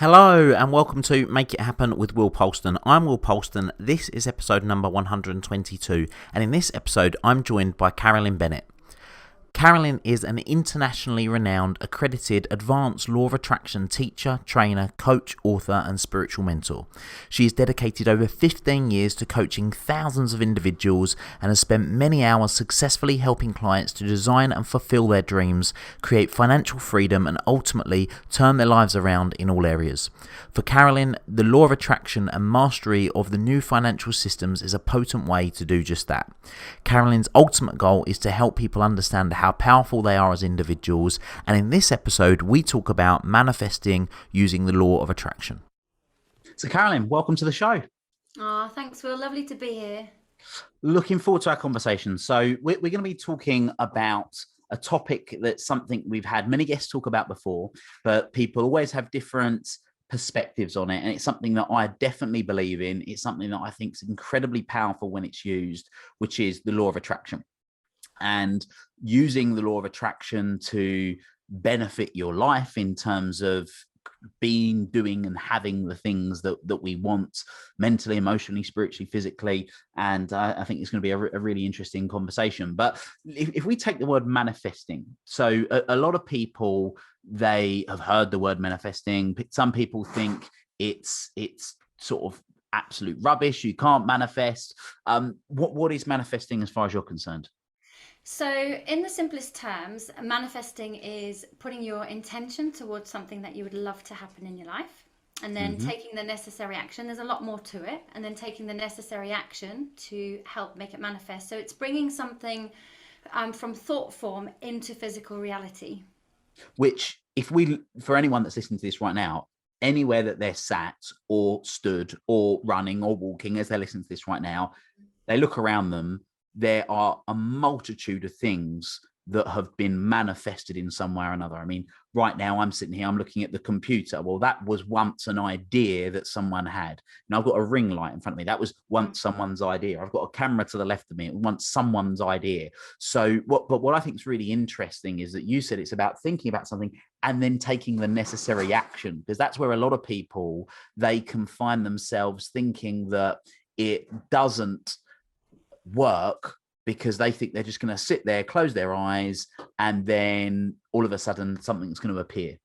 Hello and welcome to Make It Happen with Will Polston. I'm Will Polston. This is episode number 122, and in this episode I'm joined by Carolyne Bennett. Carolyne is an internationally renowned, accredited, advanced law of attraction teacher, trainer, coach, author, and spiritual mentor. She has dedicated over 15 years to coaching thousands of individuals and has spent many hours successfully helping clients to design and fulfill their dreams, create financial freedom, and ultimately turn their lives around in all areas. For Carolyne, the law of attraction and mastery of the new financial systems is a potent way to do just that. Carolyne's ultimate goal is to help people understand how powerful they are as individuals, and in this episode we talk about manifesting using the law of attraction. So Carolyne, welcome to the show. Oh, thanks, Will. Lovely to be here. Looking forward to our conversation. So we're going to be talking about a topic that's something we've had many guests talk about before, but people always have different perspectives on it, and it's something that I definitely believe in. It's something that I think is incredibly powerful when it's used, which is the law of attraction. And using the law of attraction to benefit your life in terms of being, doing, and having the things that we want mentally, emotionally, spiritually, physically. And I think it's going to be a really interesting conversation. But if we take the word manifesting, so a lot of people, they have heard the word manifesting. Some people think it's sort of absolute rubbish. You can't manifest. What is manifesting as far as you're concerned? So, in the simplest terms, manifesting is putting your intention towards something that you would love to happen in your life, and then taking the necessary action. There's a lot more to it, and then taking the necessary action to help make it manifest. So, it's bringing something from thought form into physical reality. Which, for anyone that's listening to this right now, anywhere that they're sat or stood or running or walking as they're listening to this right now, they look around them. There are a multitude of things that have been manifested in some way or another. I mean, right now I'm sitting here, I'm looking at the computer. Well, that was once an idea that someone had. Now I've got a ring light in front of me. That was once someone's idea. I've got a camera to the left of me. It was once someone's idea. So what I think is really interesting is that you said it's about thinking about something and then taking the necessary action, because that's where a lot of people, they can find themselves thinking that it doesn't work because they think they're just going to sit there, close their eyes, and then all of a sudden something's going to appear.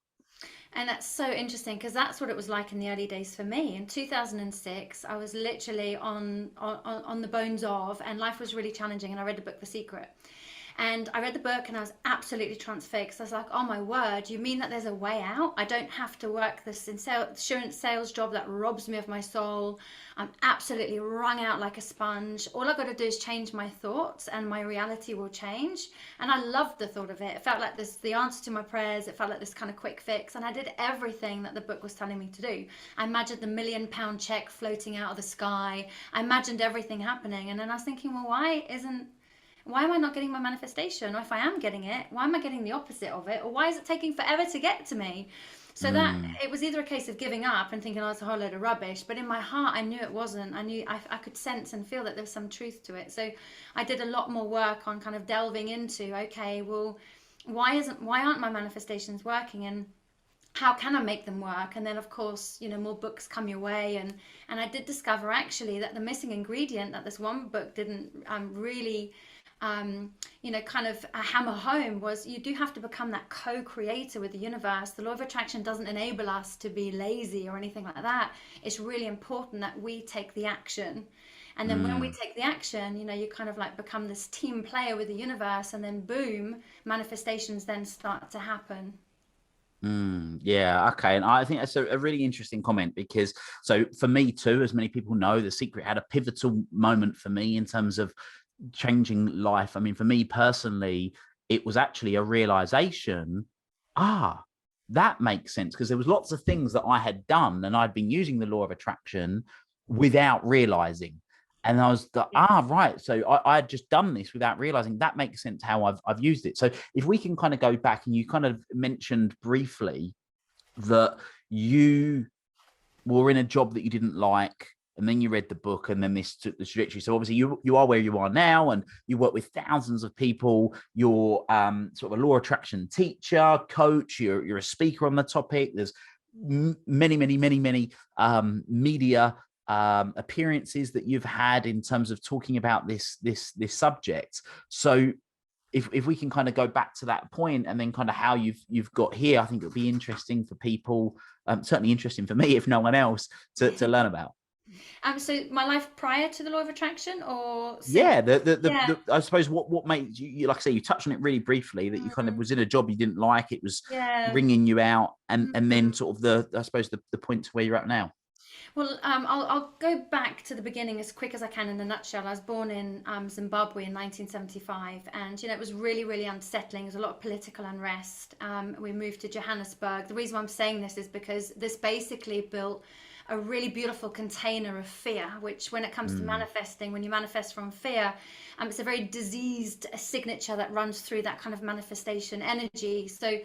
And that's so interesting because that's what it was like in the early days for me. In 2006, I was literally on the bones of, and life was really challenging. And I read the book The Secret. And I read the book and I was absolutely transfixed. I was like, oh my word, you mean that there's a way out? I don't have to work this insurance sales job that robs me of my soul. I'm absolutely wrung out like a sponge. All I've got to do is change my thoughts and my reality will change. And I loved the thought of it. It felt like the answer to my prayers. It felt like this kind of quick fix. And I did everything that the book was telling me to do. I imagined the £1 million check floating out of the sky. I imagined everything happening. And then I was thinking, well, why am I not getting my manifestation? Or if I am getting it, why am I getting the opposite of it? Or why is it taking forever to get to me? So that it was either a case of giving up and thinking, oh, it's a whole load of rubbish. But in my heart, I knew it wasn't. I could sense and feel that there was some truth to it. So I did a lot more work on kind of delving into, okay, well, why aren't my manifestations working? And how can I make them work? And then, of course, more books come your way. And I did discover actually that the missing ingredient that this one book didn't really kind of hammer home was you do have to become that co-creator with the universe. The law of attraction doesn't enable us to be lazy or anything like that. It's really important that we take the action. And then when we take the action, you kind of like become this team player with the universe, and then boom, manifestations then start to happen. Yeah, okay. And I think that's a really interesting comment because, so for me too, as many people know, The Secret had a pivotal moment for me in terms of changing life. I mean, for me personally, it was actually a realization, that makes sense, because there was lots of things that I had done and I'd been using the law of attraction without realizing. And I was like, right. So I had just done this without realizing. That makes sense how I've used it. So if we can kind of go back, and you kind of mentioned briefly that you were in a job that you didn't like, and then you read the book, and then this took the trajectory. So obviously you are where you are now, and you work with thousands of people. You're sort of a law of attraction teacher, coach. You're a speaker on the topic. There's many media appearances that you've had in terms of talking about this subject. So if we can kind of go back to that point and then kind of how you've got here, I think it'll be interesting for people, certainly interesting for me, if no one else, to learn about. So my life prior to the law of attraction, or since? Yeah, Yeah. I suppose what made you, like I say, you touched on it really briefly, that you kind of was in a job you didn't like, it was Yeah. ringing you out, and then sort of I suppose the point to where you're at now. Well, I'll go back to the beginning as quick as I can in a nutshell. I was born in Zimbabwe in 1975, and it was really, really unsettling. There was a lot of political unrest. We moved to Johannesburg. The reason why I'm saying this is because this basically built a really beautiful container of fear, which when it comes to manifesting, when you manifest from fear, it's a very diseased signature that runs through that kind of manifestation energy. So,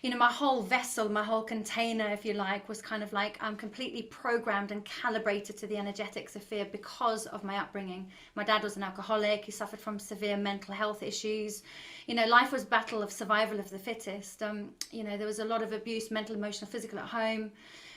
my whole vessel, my whole container, if you like, was kind of like completely programmed and calibrated to the energetics of fear because of my upbringing. My dad was an alcoholic. He suffered from severe mental health issues. Life was battle of survival of the fittest. There was a lot of abuse, mental, emotional, physical at home.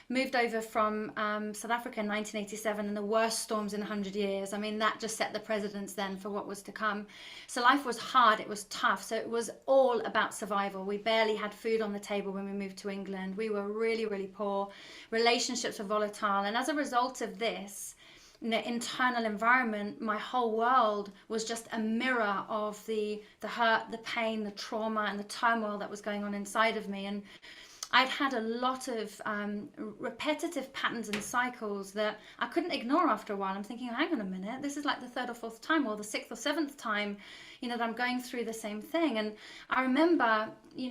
Moved over from South Africa in 1987, and the worst storms in 100 years. I mean, that just set the precedence then for what was to come. So life was hard, it was tough. So it was all about survival. We barely had food on the table when we moved to England. We were really, really poor. Relationships were volatile. And as a result of this, internal environment, my whole world was just a mirror of the hurt, the pain, the trauma, and the turmoil that was going on inside of me. And I'd had a lot of repetitive patterns and cycles that I couldn't ignore after a while. I'm thinking, hang on a minute, this is like the third or fourth time, or the sixth or seventh time, that I'm going through the same thing. And I remember,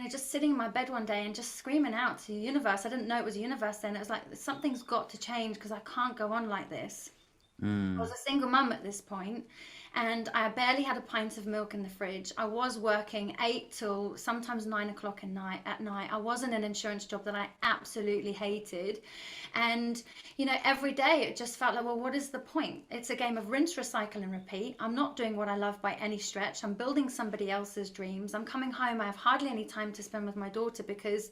just sitting in my bed one day and just screaming out to the universe. I didn't know it was a universe then. It was like, something's got to change because I can't go on like this. I was a single mum at this point, and I barely had a pint of milk in the fridge. I was working 8 till sometimes 9 o'clock at night. I was in an insurance job that I absolutely hated. And, every day it just felt like, well, what is the point? It's a game of rinse, recycle, and repeat. I'm not doing what I love by any stretch. I'm building somebody else's dreams. I'm coming home. I have hardly any time to spend with my daughter because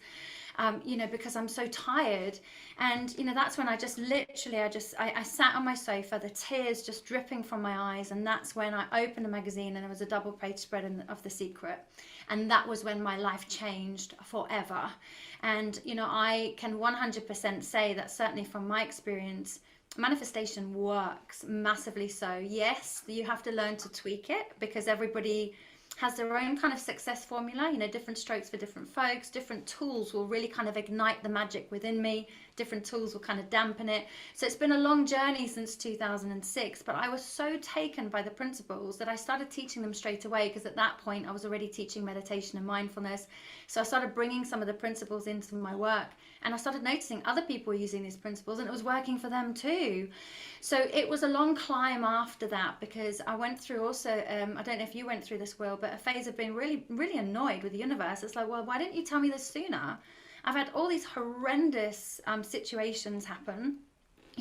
because I'm so tired. And, that's when I just literally, I sat on my sofa, the tears just dripping from my eyes. And that's when I opened a magazine and there was a double page spread of The Secret. And that was when my life changed forever. And, I can 100% say that certainly from my experience, manifestation works massively. So yes, you have to learn to tweak it because everybody has their own kind of success formula, different strokes for different folks. Different tools will really kind of ignite the magic within me. Different tools will kind of dampen it. So it's been a long journey since 2006, but I was so taken by the principles that I started teaching them straight away, because at that point I was already teaching meditation and mindfulness. So I started bringing some of the principles into my work, and I started noticing other people were using these principles and it was working for them too. So it was a long climb after that, because I went through also, I don't know if you went through this, Will, but a phase of being really, really annoyed with the universe. It's like, well, why didn't you tell me this sooner? I've had all these horrendous situations happen.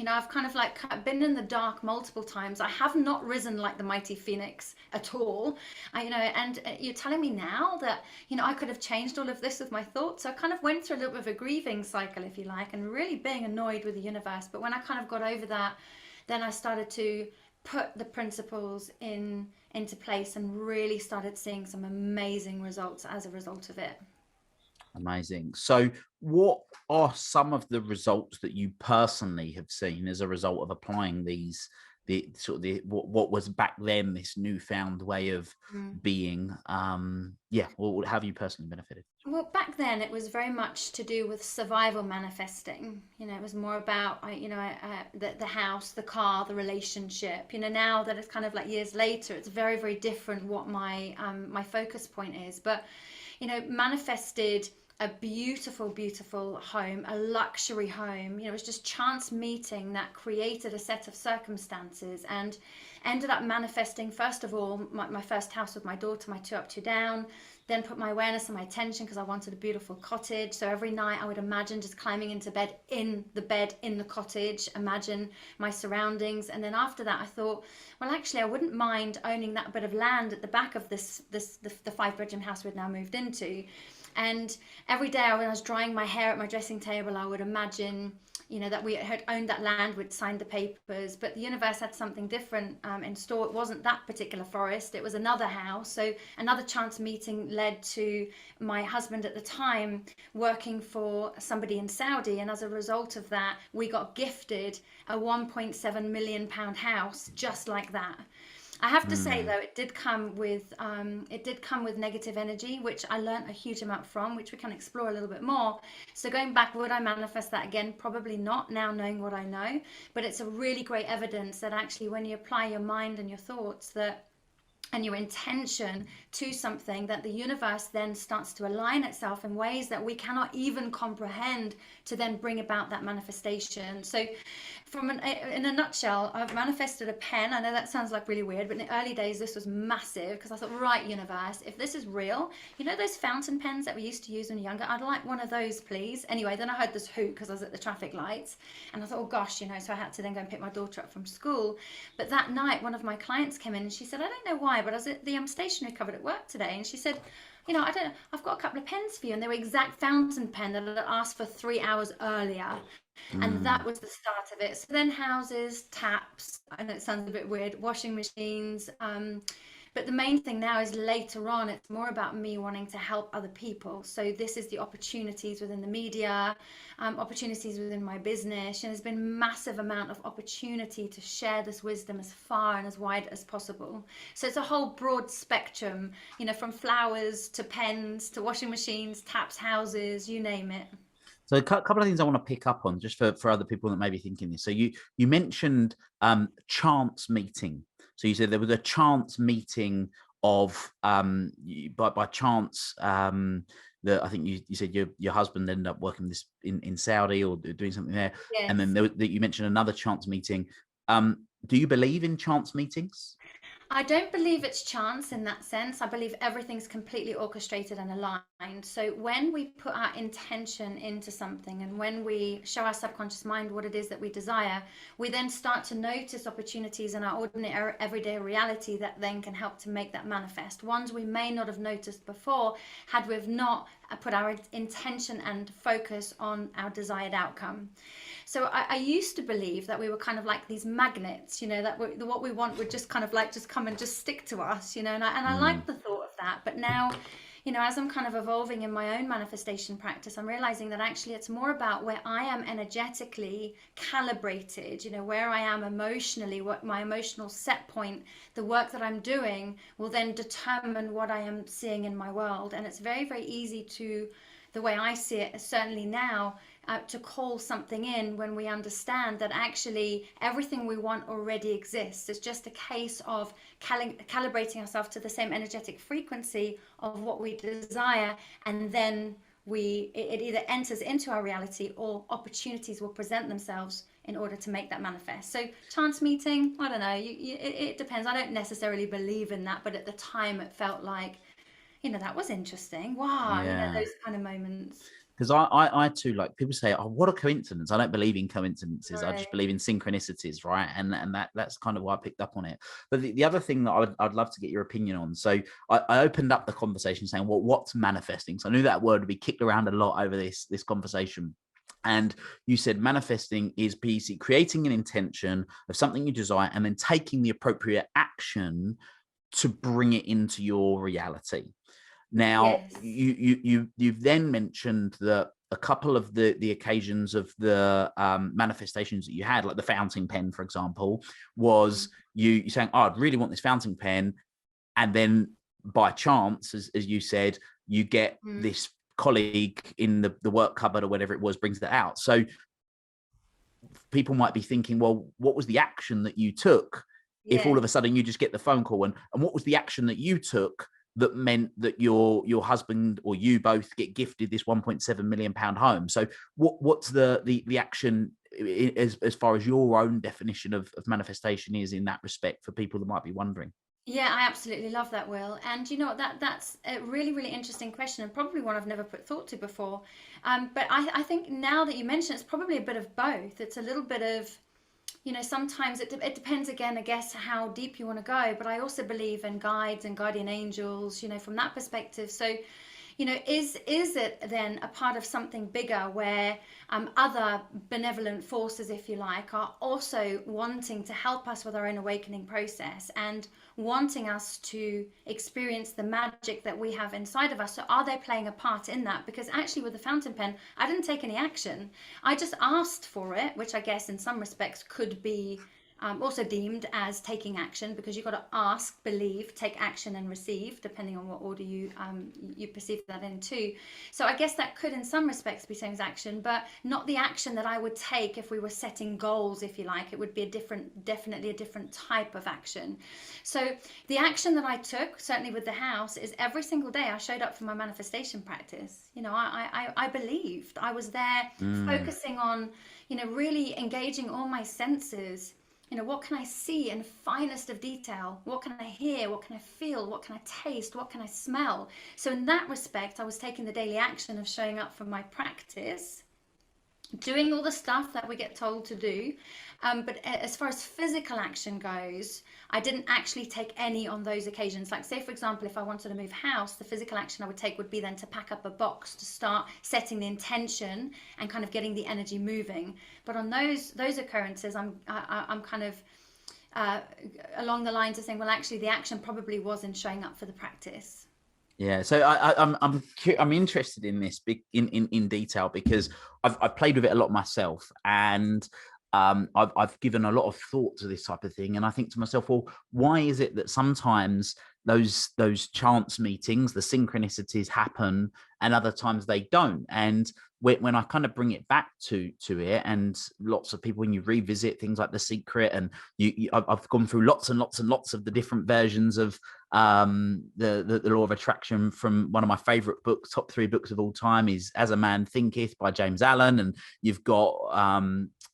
I've kind of like been in the dark multiple times. I have not risen like the mighty phoenix at all. And you're telling me now that, I could have changed all of this with my thoughts. So I kind of went through a little bit of a grieving cycle, if you like, and really being annoyed with the universe. But when I kind of got over that, then I started to put the principles into place and really started seeing some amazing results as a result of it. Amazing. So what are some of the results that you personally have seen as a result of applying what was back then this newfound way of being? What have you personally benefited? Well, back then it was very much to do with survival manifesting. It was more about the house, the car, the relationship. Now that it's kind of like years later, it's very, very different what my focus point is. But manifested a beautiful, beautiful home, a luxury home. It was just chance meeting that created a set of circumstances, and ended up manifesting, first of all, my first house with my daughter, my 2 up, 2 down. Then put my awareness and my attention, because I wanted a beautiful cottage. So every night I would imagine just climbing into bed in the cottage, imagine my surroundings. And then after that I thought, well, actually I wouldn't mind owning that bit of land at the back of the 5-bedroom house we'd now moved into. And every day when I was drying my hair at my dressing table, I would imagine, that we had owned that land, we'd signed the papers, but the universe had something different in store. It wasn't that particular forest, it was another house. So another chance meeting led to my husband at the time working for somebody in Saudi. And as a result of that, we got gifted a 1.7 million pound house just like that. I have to say though, it did come with negative energy, which I learnt a huge amount from, which we can explore a little bit more. So going back, would I manifest that again? Probably not, now knowing what I know. But it's a really great evidence that actually when you apply your mind and your thoughts and your intention to something, that the universe then starts to align itself in ways that we cannot even comprehend to then bring about that manifestation. So in a nutshell, I've manifested a pen. I know that sounds like really weird, but in the early days this was massive, because I thought, right, universe, if this is real, those fountain pens that we used to use when we were younger, I'd like one of those, please. Anyway, then I heard this hoot because I was at the traffic lights, and I thought, oh gosh, so I had to then go and pick my daughter up from school. But that night one of my clients came in and she said, I don't know why, but I was at the stationery cupboard at work today, and she said, I don't know, I've got a couple of pens for you. And they were exact fountain pen that I'd asked for 3 hours earlier. And that was the start of it. So then houses, taps, I know it sounds a bit weird, washing machines. But the main thing now is later on, it's more about me wanting to help other people. So this is the opportunities within the media, opportunities within my business. And there's been massive amount of opportunity to share this wisdom as far and as wide as possible. So it's a whole broad spectrum, from flowers to pens to washing machines, taps, houses, you name it. So a couple of things I want to pick up on just for other people that may be thinking this. So you mentioned chance meeting. So you said there was a chance meeting of by chance that I think you said your husband ended up working this in Saudi or doing something there. Yes. And then you mentioned another chance meeting. Do you believe in chance meetings? I don't believe it's chance in that sense. I believe everything's completely orchestrated and aligned. So when we put our intention into something and when we show our subconscious mind what it is that we desire, we then start to notice opportunities in our ordinary everyday reality that then can help to make that manifest. Ones we may not have noticed before had we not put our intention and focus on our desired outcome. So I used to believe that we were kind of like these magnets, that what we want would just kind of like just come and just stick to us, and I like the thought of that. But now, as I'm kind of evolving in my own manifestation practice, I'm realizing that actually it's more about where I am energetically calibrated, where I am emotionally, what my emotional set point, the work that I'm doing will then determine what I am seeing in my world. And it's very, very easy to, the way I see it, certainly now, to call something in when we understand that actually everything we want already exists. It's just a case of calibrating ourselves to the same energetic frequency of what we desire, and then it either enters into our reality or opportunities will present themselves in order to make that manifest. So chance meeting, I don't know, it depends. I don't necessarily believe in that, but at the time it felt like, that was interesting. Wow, Yeah. those kind of moments. Because I too, like, people say, oh, what a coincidence. I don't believe in coincidences. Right. I just believe in synchronicities, right? And that's kind of why I picked up on it. But the other thing that I'd love to get your opinion on. So I opened up the conversation saying, well, what's manifesting? So I knew that word would be kicked around a lot over this conversation. And you said manifesting is basically creating an intention of something you desire and then taking the appropriate action to bring it into your reality. Now, yes. You've then mentioned that a couple of the occasions of the manifestations that you had, like the fountain pen, for example, was you saying, oh, I'd really want this fountain pen. And then by chance, as you said, you get this colleague in the work cupboard or whatever it was, brings that out. So people might be thinking, well, what was the action that you took if all of a sudden you just get the phone call? And what was the action that you took that meant that your husband or you both get gifted this 1.7 million pound home? So what's the action as far as your own definition of manifestation is in that respect for people that might be wondering? Yeah, I absolutely love that, Will. And that's a really, really interesting question, and probably one I've never put thought to before. But I think now that you mention it, it's probably a bit of both. It's a little bit of, sometimes it depends, again, I guess, how deep you want to go. But I also believe in guides and guardian angels, from that perspective. So, is it then a part of something bigger where other benevolent forces, if you like, are also wanting to help us with our own awakening process and wanting us to experience the magic that we have inside of us? So are they playing a part in that? Because actually with the fountain pen, I didn't take any action. I just asked for it, which I guess in some respects could be also deemed as taking action, because you've got to ask, believe, take action, and receive, depending on what order you perceive that in too. So I guess that could in some respects be seen as action, but not the action that I would take if we were setting goals, if you like. It would be definitely a different type of action. So the action that I took, certainly with the house, is every single day I showed up for my manifestation practice. I believed. I was there focusing on, really engaging all my senses. What can I see in finest of detail? What can I hear? What can I feel? What can I taste? What can I smell? So in that respect, I was taking the daily action of showing up for my practice, doing all the stuff that we get told to do. But as far as physical action goes, I didn't actually take any on those occasions. Like, say, for example, if I wanted to move house, the physical action I would take would be then to pack up a box to start setting the intention and kind of getting the energy moving. But on those occurrences, I'm kind of along the lines of saying, well, actually, the action probably was in showing up for the practice. Yeah, so I'm interested in this in detail, because I've played with it a lot myself, and I've given a lot of thought to this type of thing, and I think to myself, well, why is it that sometimes those chance meetings, the synchronicities, happen, and other times they don't? And when I kind of bring it back to it, and lots of people, when you revisit things like The Secret, and I've gone through lots and lots and lots of the different versions of the Law of Attraction. From one of my favorite books, top 3 books of all time, is As a Man Thinketh by James Allen, and you've got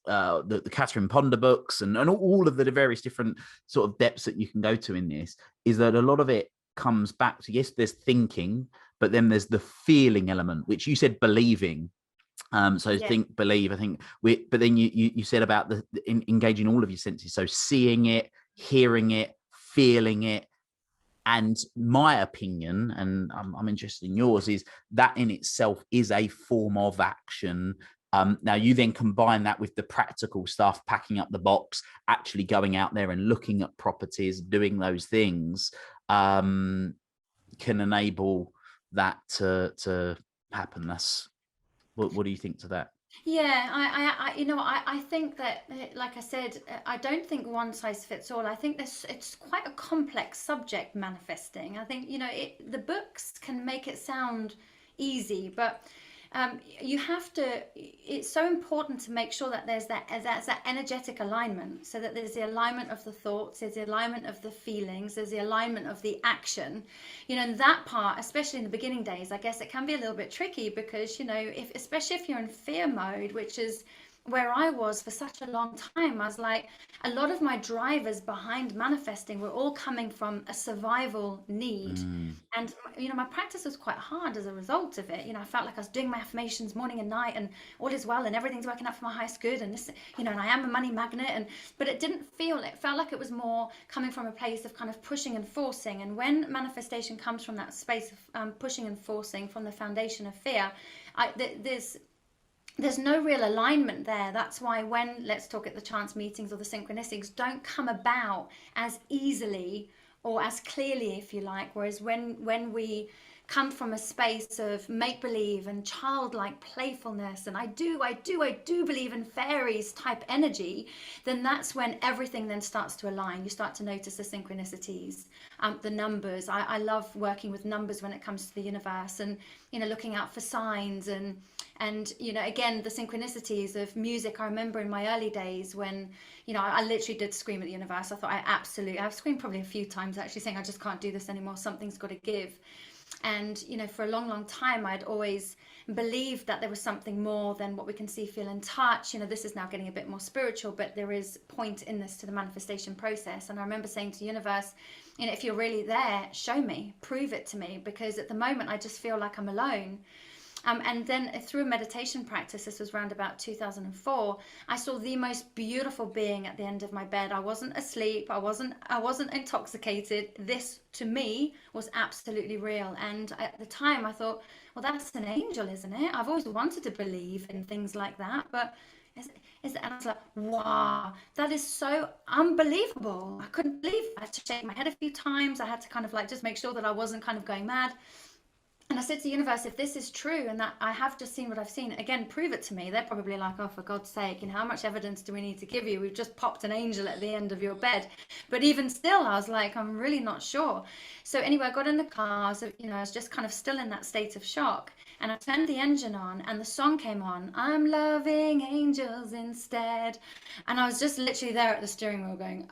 the Catherine Ponder books, and all of the various different sort of depths that you can go to in this. Is that a lot of it comes back to, yes, there's thinking, but then there's the feeling element, which you said believing. Think, believe, I think but then you said about engaging all of your senses. So seeing it, hearing it, feeling it. And my opinion, and I'm interested in yours, is that in itself is a form of action. Now you then combine that with the practical stuff, packing up the box, actually going out there and looking at properties, doing those things, can enable that to happen. That's what do you think to that? Yeah, I think that, like I said, I don't think one size fits all. I think it's quite a complex subject, manifesting. I think, the books can make it sound easy, but you have to, it's so important to make sure that there's that energetic alignment, so that there's the alignment of the thoughts, there's the alignment of the feelings, there's the alignment of the action. And that part, especially in the beginning days, I guess it can be a little bit tricky, because, especially if you're in fear mode, which is where I was for such a long time. I was like, a lot of my drivers behind manifesting were all coming from a survival need. And, my practice was quite hard as a result of it. I felt like I was doing my affirmations morning and night, and all is well, and everything's working out for my highest good. And this, and I am a money magnet. But it felt like it was more coming from a place of kind of pushing and forcing. And when manifestation comes from that space of pushing and forcing from the foundation of fear, there's no real alignment there. That's why when, let's talk at the chance meetings or the synchronicities, don't come about as easily or as clearly, if you like. Whereas when we come from a space of make-believe and childlike playfulness, and I do believe in fairies type energy, then that's when everything then starts to align. You start to notice the synchronicities, the numbers. I love working with numbers when it comes to the universe, and looking out for signs, and again, the synchronicities of music. I remember in my early days when I literally did scream at the universe. I thought I've screamed probably a few times actually, saying I just can't do this anymore, something's got to give. And for a long time I'd always believed that there was something more than what we can see, feel, and touch. This is now getting a bit more spiritual, but there is point in this to the manifestation process. And I remember saying to the universe, if you're really there, show me, prove it to me, because at the moment I just feel like I'm alone. And then through a meditation practice, this was around about 2004, I saw the most beautiful being at the end of my bed. I wasn't asleep. I wasn't intoxicated. This to me was absolutely real. And at the time I thought, well, that's an angel, isn't it? I've always wanted to believe in things like that, but and I was like, wow, that is so unbelievable. I couldn't believe it. I had to shake my head a few times. I had to kind of like just make sure that I wasn't kind of going mad. And I said to the universe, if this is true and that I have just seen what I've seen, again, prove it to me. They're probably like, oh, for God's sake, how much evidence do we need to give you? We've just popped an angel at the end of your bed. But even still, I was like, I'm really not sure. So anyway, I got in the car. So, I was just kind of still in that state of shock. And I turned the engine on and the song came on, I'm loving angels instead. And I was just literally there at the steering wheel going,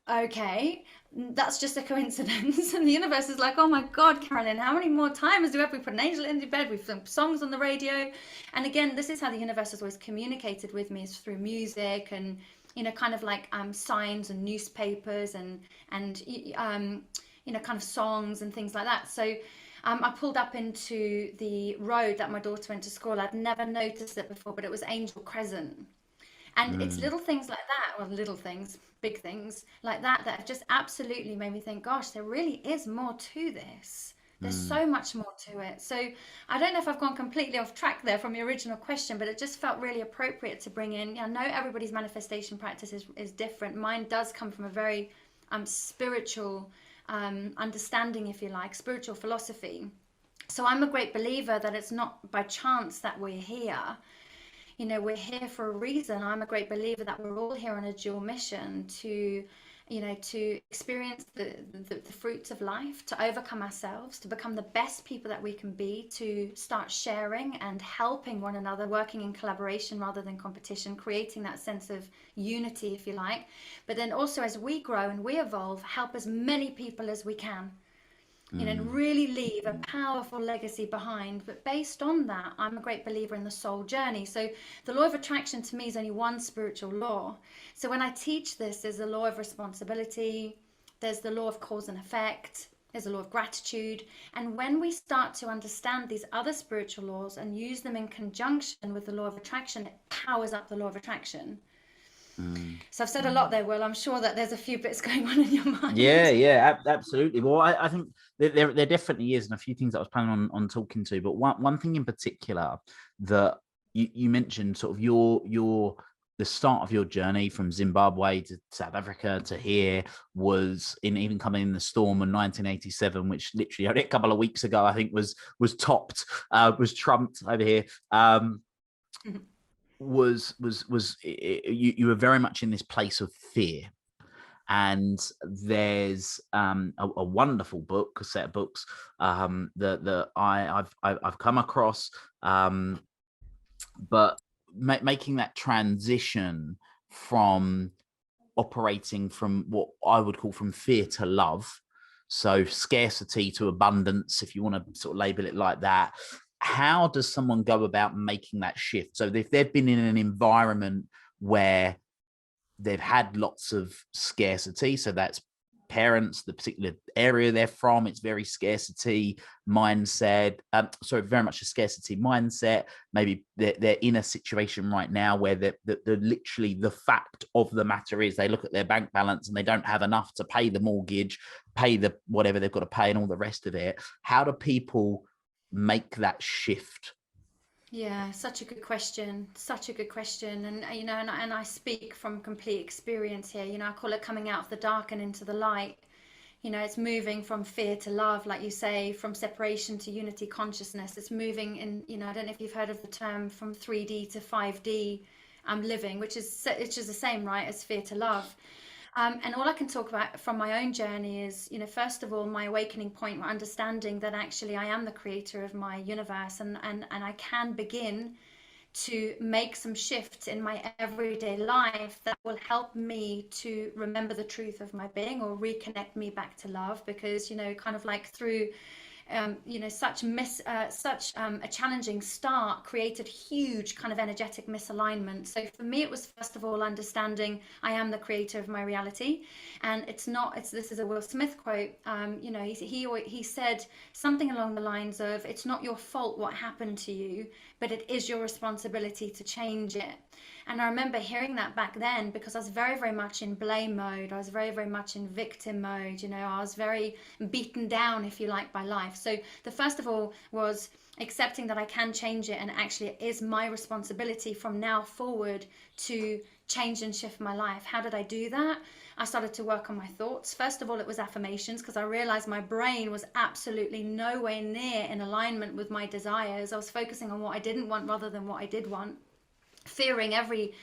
okay, that's just a coincidence. And the universe is like, oh my God, Carolyn, how many more times do we put an angel in the bed? We've done songs on the radio. And again, this is how the universe has always communicated with me, is through music and, kind of like signs and newspapers and kind of songs and things like that. So I pulled up into the road that my daughter went to school. I'd never noticed it before, but it was Angel Crescent. And it's little things like that, or little things, big things like that, that have just absolutely made me think, gosh, there really is more to this. There's so much more to it. So I don't know if I've gone completely off track there from your original question, but it just felt really appropriate to bring in. I know everybody's manifestation practice is different. Mine does come from a very spiritual understanding, if you like, spiritual philosophy. So I'm a great believer that it's not by chance that we're here. We're here for a reason. I'm a great believer that we're all here on a dual mission to, to experience the fruits of life, to overcome ourselves, to become the best people that we can be, to start sharing and helping one another, working in collaboration rather than competition, creating that sense of unity, if you like. But then also, as we grow and we evolve, help as many people as we can. And really leave a powerful legacy behind. But based on that, I'm a great believer in the soul journey. So the law of attraction to me is only one spiritual law. So when I teach this, there's the law of responsibility, there's the law of cause and effect, there's the law of gratitude. And when we start to understand these other spiritual laws and use them in conjunction with the law of attraction, it powers up the law of attraction. So I've said a lot there, Will. I'm sure that there's a few bits going on in your mind. Yeah, absolutely. Well, I think there definitely is, and a few things that I was planning on talking to, but one thing in particular that you mentioned, sort of the start of your journey from Zimbabwe to South Africa to here was in even coming in the storm in 1987, which literally only a couple of weeks ago I think was trumped over here. You were very much in this place of fear. And there's a wonderful book, a set of books that I've come across, but making that transition from operating from what I would call from fear to love, so scarcity to abundance, if you want to sort of label it like that. How does someone go about making that shift? So if they've been in an environment where they've had lots of scarcity, so that's parents, the particular area they're from, it's very scarcity mindset. Very much a scarcity mindset. Maybe they're in a situation right now where they're literally, the fact of the matter is they look at their bank balance and they don't have enough to pay the mortgage, pay the whatever they've got to pay and all the rest of it. How do people make that shift? Yeah, such a good question. Such a good question. And and I speak from complete experience here. I call it coming out of the dark and into the light. It's moving from fear to love, like you say, from separation to unity consciousness. It's moving in, I don't know if you've heard of the term from 3D to 5D living, which is the same, right, as fear to love. And all I can talk about from my own journey is, first of all, my awakening point, understanding that actually I am the creator of my universe, and I can begin to make some shifts in my everyday life that will help me to remember the truth of my being or reconnect me back to love. Because, kind of like through a challenging start created huge kind of energetic misalignment. So for me, it was first of all understanding I am the creator of my reality, and this is a Will Smith quote. He said something along the lines of, "It's not your fault what happened to you, but it is your responsibility to change it." And I remember hearing that back then, because I was very, very much in blame mode. I was very, very much in victim mode. I was very beaten down, if you like, by life. So the first of all was accepting that I can change it, and actually it is my responsibility from now forward to change and shift my life. How did I do that? I started to work on my thoughts. First of all, it was affirmations, because I realized my brain was absolutely nowhere near in alignment with my desires. I was focusing on what I didn't want rather than what I did want, fearing every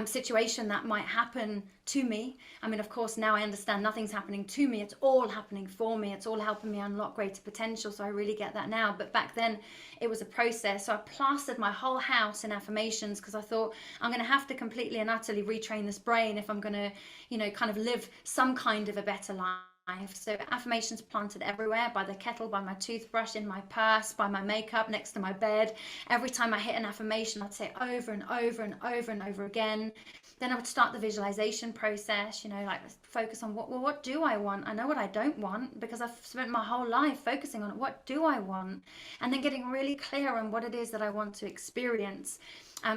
situation that might happen to me. I mean, of course, now I understand nothing's happening to me. It's all happening for me. It's all helping me unlock greater potential. So I really get that now. But back then it was a process. So I plastered my whole house in affirmations, because I thought I'm going to have to completely and utterly retrain this brain if I'm going to, kind of live some kind of a better life. So affirmations planted everywhere, by the kettle, by my toothbrush, in my purse, by my makeup, next to my bed. Every time I hit an affirmation, I'd say it over and over and over and over again. Then I would start the visualization process, like focus on what do I want? I know what I don't want, because I've spent my whole life focusing on it. What do I want? And then getting really clear on what it is that I want to experience.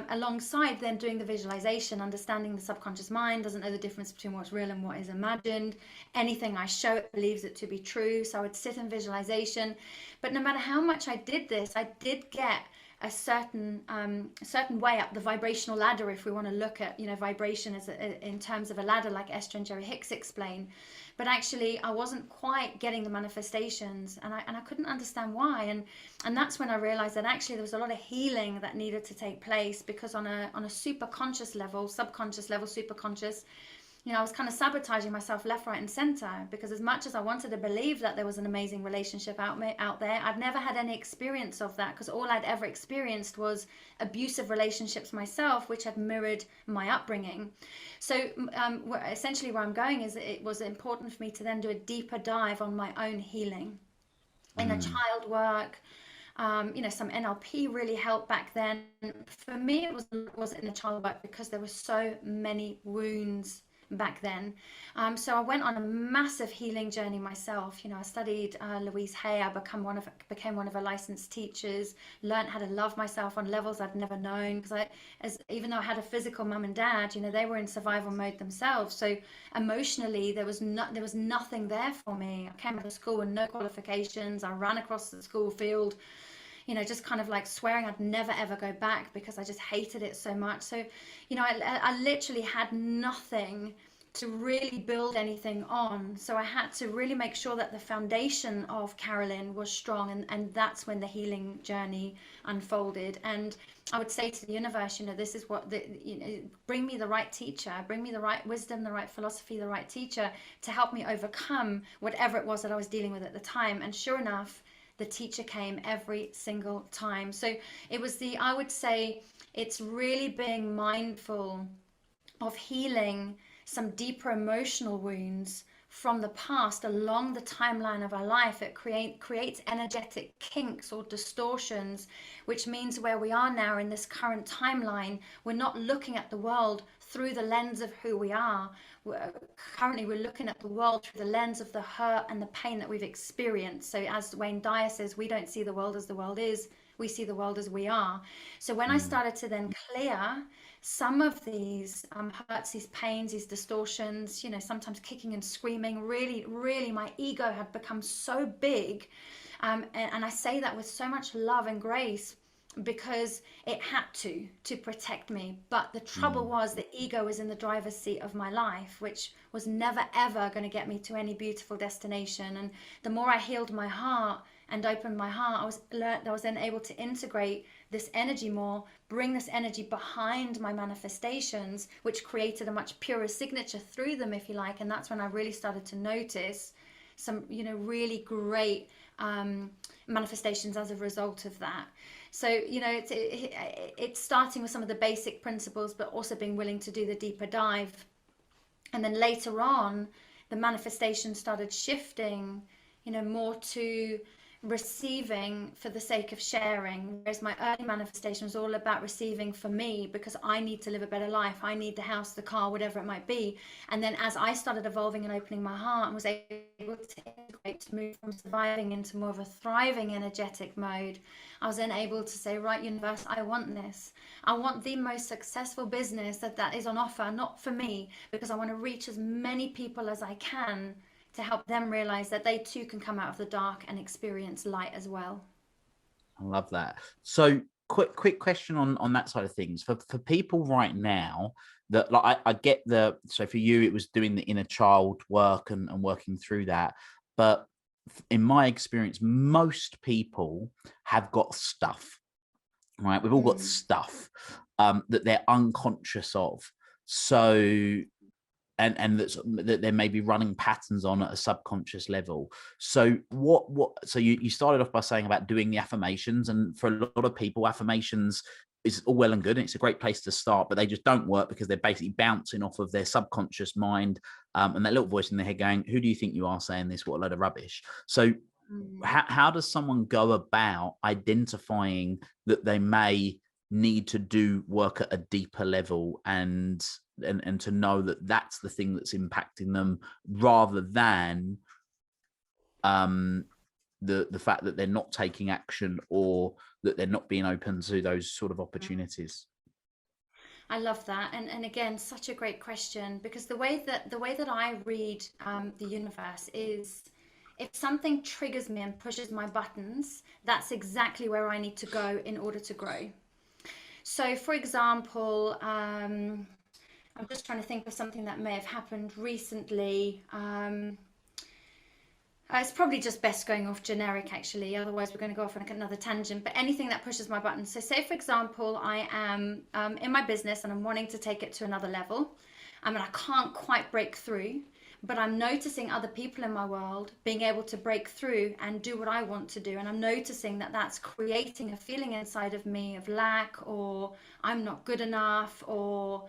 Alongside then doing the visualization, understanding the subconscious mind doesn't know the difference between what's real and what is imagined. Anything I show it believes it to be true. So I would sit in visualization. But no matter how much I did this, I did get a certain way up the vibrational ladder, if we want to look at vibration as in terms of a ladder, like Esther and Jerry Hicks explain. But actually I wasn't quite getting the manifestations, and I couldn't understand why, and that's when I realized that actually there was a lot of healing that needed to take place, because on a super conscious level, subconscious level, super conscious, I was kind of sabotaging myself left, right, and center, because as much as I wanted to believe that there was an amazing relationship out there, I'd never had any experience of that, because all I'd ever experienced was abusive relationships myself, which had mirrored my upbringing. So essentially where I'm going is it was important for me to then do a deeper dive on my own healing, inner child work. Some NLP really helped back then. For me, it was inner child work, because there were so many wounds back then. So I went on a massive healing journey myself. I studied Louise Hay. I became one of her licensed teachers, learned how to love myself on levels I'd never known, because even though I had a physical mum and dad, they were in survival mode themselves. So emotionally, there was nothing there for me. I came out of school with no qualifications. I ran across the school field, just kind of like swearing I'd never ever go back, because I just hated it so much. So, I literally had nothing to really build anything on. So I had to really make sure that the foundation of Carolyn was strong, and that's when the healing journey unfolded. And I would say to the universe, this is what bring me the right teacher, bring me the right wisdom, the right philosophy, the right teacher to help me overcome whatever it was that I was dealing with at the time. And sure enough, the teacher came every single time. So it was I would say it's really being mindful of healing some deeper emotional wounds from the past along the timeline of our life. It creates energetic kinks or distortions, which means where we are now in this current timeline, we're not looking at the world through the lens of who we are. Currently, we're looking at the world through the lens of the hurt and the pain that we've experienced. So as Wayne Dyer says, we don't see the world as the world is, we see the world as we are. So when I started to then clear some of these hurts, these pains, these distortions, sometimes kicking and screaming, really my ego had become so big. And I say that with so much love and grace, because it had to protect me. But the trouble was the ego was in the driver's seat of my life, which was never ever going to get me to any beautiful destination. And the more I healed my heart and opened my heart, I was then able to integrate this energy more, bring this energy behind my manifestations, which created a much purer signature through them, if you like. And that's when I really started to notice some really great manifestations as a result of that. So it's starting with some of the basic principles, but also being willing to do the deeper dive. And then later on, the manifestation started shifting more to receiving for the sake of sharing, whereas my early manifestation was all about receiving for me because I need to live a better life. I need the house, the car, whatever it might be. And then as I started evolving and opening my heart and was able to integrate, to move from surviving into more of a thriving energetic mode, I was then able to say, right, universe, I want this. I want the most successful business that is on offer, not for me, because I want to reach as many people as I can to help them realize that they too can come out of the dark and experience light as well. I love that. So quick question on that side of things. For people right now that, like, I get so for you, it was doing the inner child work and working through that. But in my experience, most people have got stuff, right? We've all got stuff that they're unconscious of. So and that there may be running patterns on at a subconscious level. So so you started off by saying about doing the affirmations, and for a lot of people, affirmations is all well and good, and it's a great place to start, but they just don't work because they're basically bouncing off of their subconscious mind, and that little voice in their head going, who do you think you are saying this? What a load of rubbish. So how does someone go about identifying that they may need to do work at a deeper level and to know that that's the thing that's impacting them, rather than the fact that they're not taking action or that they're not being open to those sort of opportunities? I love that, and again, such a great question, because the way that I read the universe is, if something triggers me and pushes my buttons, that's exactly where I need to go in order to grow. So, for example, I'm just trying to think of something that may have happened recently. It's probably just best going off generic, actually. Otherwise, we're going to go off on another tangent. But anything that pushes my buttons. So, say, for example, I am in my business and I'm wanting to take it to another level. I mean, I can't quite break through, but I'm noticing other people in my world being able to break through and do what I want to do. And I'm noticing that that's creating a feeling inside of me of lack, or I'm not good enough, or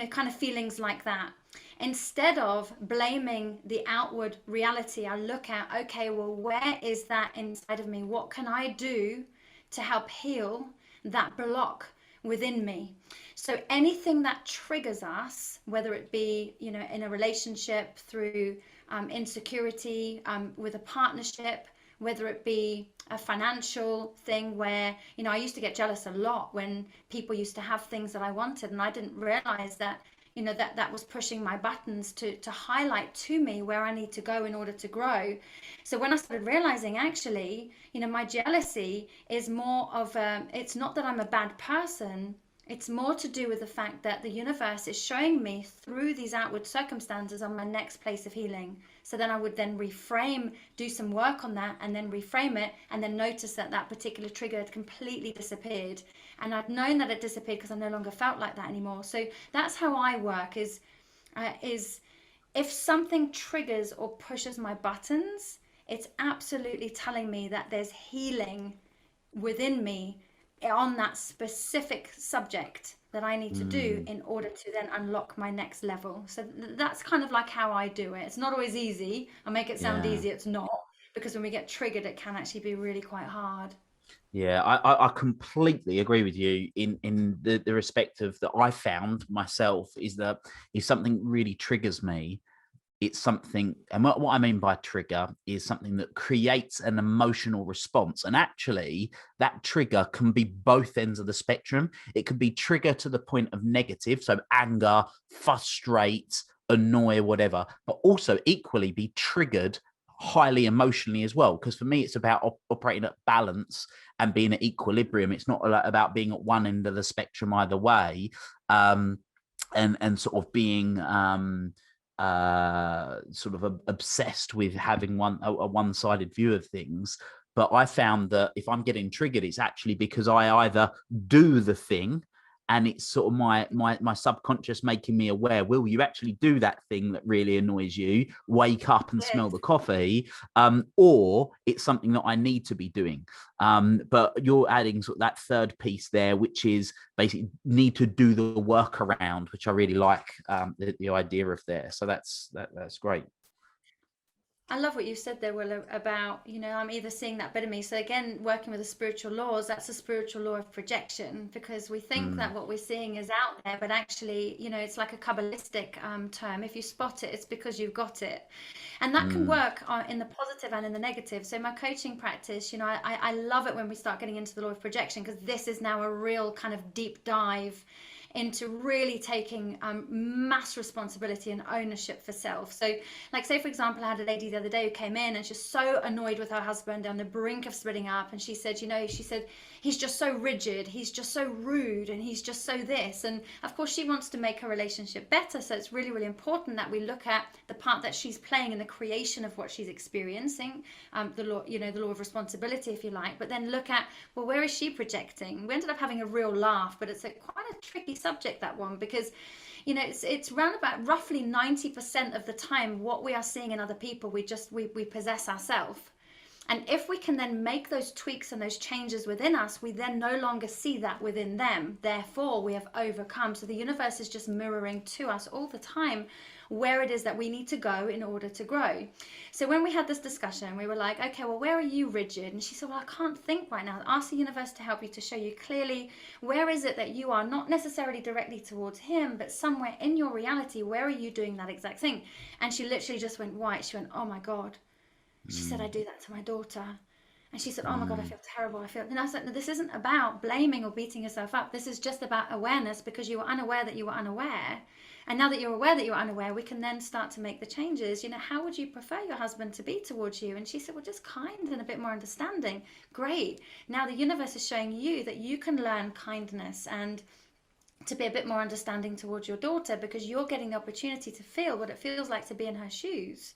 kind of feelings like that. Instead of blaming the outward reality, I look at, okay, well, where is that inside of me? What can I do to help heal that block within me? So anything that triggers us, whether it be, in a relationship, through insecurity, with a partnership, whether it be a financial thing where, I used to get jealous a lot when people used to have things that I wanted, and I didn't realize that, that was pushing my buttons to highlight to me where I need to go in order to grow. So when I started realizing, actually, my jealousy is more of it's not that I'm a bad person. It's more to do with the fact that the universe is showing me through these outward circumstances on my next place of healing. So then I would then reframe, do some work on that, and then reframe it, and then notice that that particular trigger had completely disappeared. And I'd known that it disappeared because I no longer felt like that anymore. So that's how I work, is if something triggers or pushes my buttons, it's absolutely telling me that there's healing within me on that specific subject that I need to do in order to then unlock my next level. So that's kind of like how I do it. It's not always easy. I make it sound easy. It's not, because when we get triggered, it can actually be really quite hard. Yeah, I completely agree with you in the respect of that. I found myself is that if something really triggers me, it's something, and what I mean by trigger is something that creates an emotional response. And actually, that trigger can be both ends of the spectrum. It could be trigger to the point of negative, so anger, frustrate, annoy, whatever, but also equally be triggered highly emotionally as well. Because for me, it's about operating at balance and being at equilibrium. It's not about being at one end of the spectrum either way, and sort of being sort of obsessed with having a one-sided view of things. But I found that if I'm getting triggered, it's actually because I either do the thing, and it's sort of my subconscious making me aware, will you actually do that thing that really annoys you, wake up and smell the coffee, or it's something that I need to be doing. But you're adding sort of that third piece there, which is basically need to do the workaround, which I really like the idea of there. So that's great. I love what you said there, Will, about, I'm either seeing that bit of me. So again, working with the spiritual laws, that's a spiritual law of projection, because we think Mm, that what we're seeing is out there, but actually, it's like a Kabbalistic term. If you spot it, it's because you've got it. And that can mm, work in the positive and in the negative. So my coaching practice, I love it when we start getting into the law of projection, because this is now a real kind of deep dive into really taking mass responsibility and ownership for self. So, like, say for example, I had a lady the other day who came in and she's so annoyed with her husband on the brink of splitting up, and she said, he's just so rigid, he's just so rude, and he's just so this. And of course, she wants to make her relationship better. So it's really, really important that we look at the part that she's playing in the creation of what she's experiencing, the law, the law of responsibility, if you like. But then look at, well, where is she projecting? We ended up having a real laugh, but it's quite a tricky subject, that one, because it's around about roughly 90% of the time what we are seeing in other people, we possess ourselves. And if we can then make those tweaks and those changes within us, we then no longer see that within them. Therefore, we have overcome. So the universe is just mirroring to us all the time where it is that we need to go in order to grow. So when we had this discussion, we were like, okay, well, where are you rigid? And she said, well, I can't think right now. Ask the universe to help you, to show you clearly where is it that you are not necessarily directly towards him, but somewhere in your reality, where are you doing that exact thing? And she literally just went white. She went, oh my God. She said, I mm, do that to my daughter. And she said, oh my God, I mm. feel terrible. And I said, no, this isn't about blaming or beating yourself up. This is just about awareness, because you were unaware that you were unaware. And now that you're aware that you're unaware, we can then start to make the changes. How would you prefer your husband to be towards you? And she said, well, just kind and a bit more understanding. Great. Now the universe is showing you that you can learn kindness and to be a bit more understanding towards your daughter, because you're getting the opportunity to feel what it feels like to be in her shoes.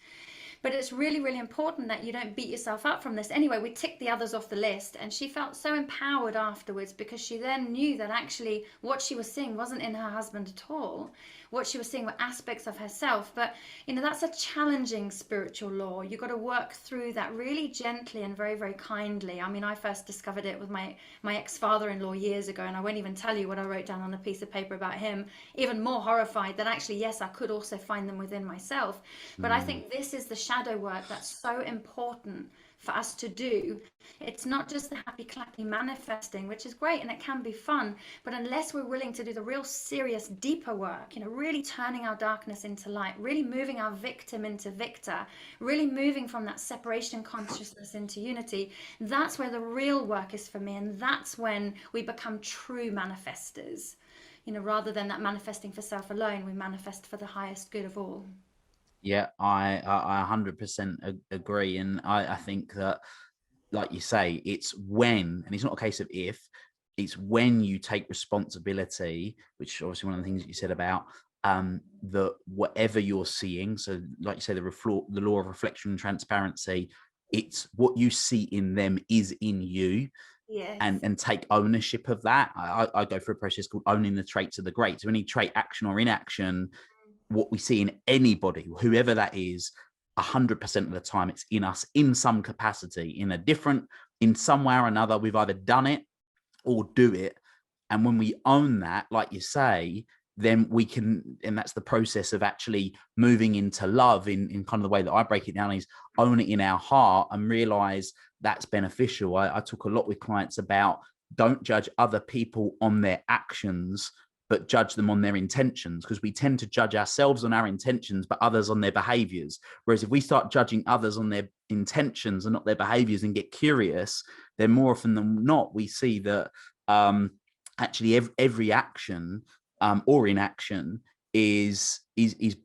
But it's really, really important that you don't beat yourself up from this. Anyway, we ticked the others off the list, and she felt so empowered afterwards, because she then knew that actually what she was seeing wasn't in her husband at all. What she was seeing were aspects of herself. But, that's a challenging spiritual law. You've got to work through that really gently and very, very kindly. I mean, I first discovered it with my ex-father-in-law years ago, and I won't even tell you what I wrote down on a piece of paper about him, even more horrified that actually, yes, I could also find them within myself. But I Mm. think this is the shadow work that's so important for us to do. It's not just the happy clappy manifesting, which is great and it can be fun, but unless we're willing to do the real serious deeper work, really turning our darkness into light, really moving our victim into victor, really moving from that separation consciousness into unity, that's where the real work is for me. And that's when we become true manifestors. Rather than that manifesting for self alone, we manifest for the highest good of all. Yeah, I 100% agree. And I think that, like you say, it's when, and it's not a case of if, it's when you take responsibility, which obviously one of the things that you said about that whatever you're seeing. So like you say, the law of reflection and transparency, it's what you see in them is in you. Yes. And take ownership of that. I go through a process called owning the traits of the great. So any trait, action or inaction, what we see in anybody, whoever that is, 100% of the time it's in us in some capacity, in some way or another. We've either done it or do it. And when we own that, like you say, then we can, and that's the process of actually moving into love in kind of the way that I break it down, is own it in our heart and realize that's beneficial. I talk a lot with clients about, don't judge other people on their actions, but judge them on their intentions, because we tend to judge ourselves on our intentions, but others on their behaviors. Whereas if we start judging others on their intentions and not their behaviors and get curious, then more often than not, we see that actually every action or inaction is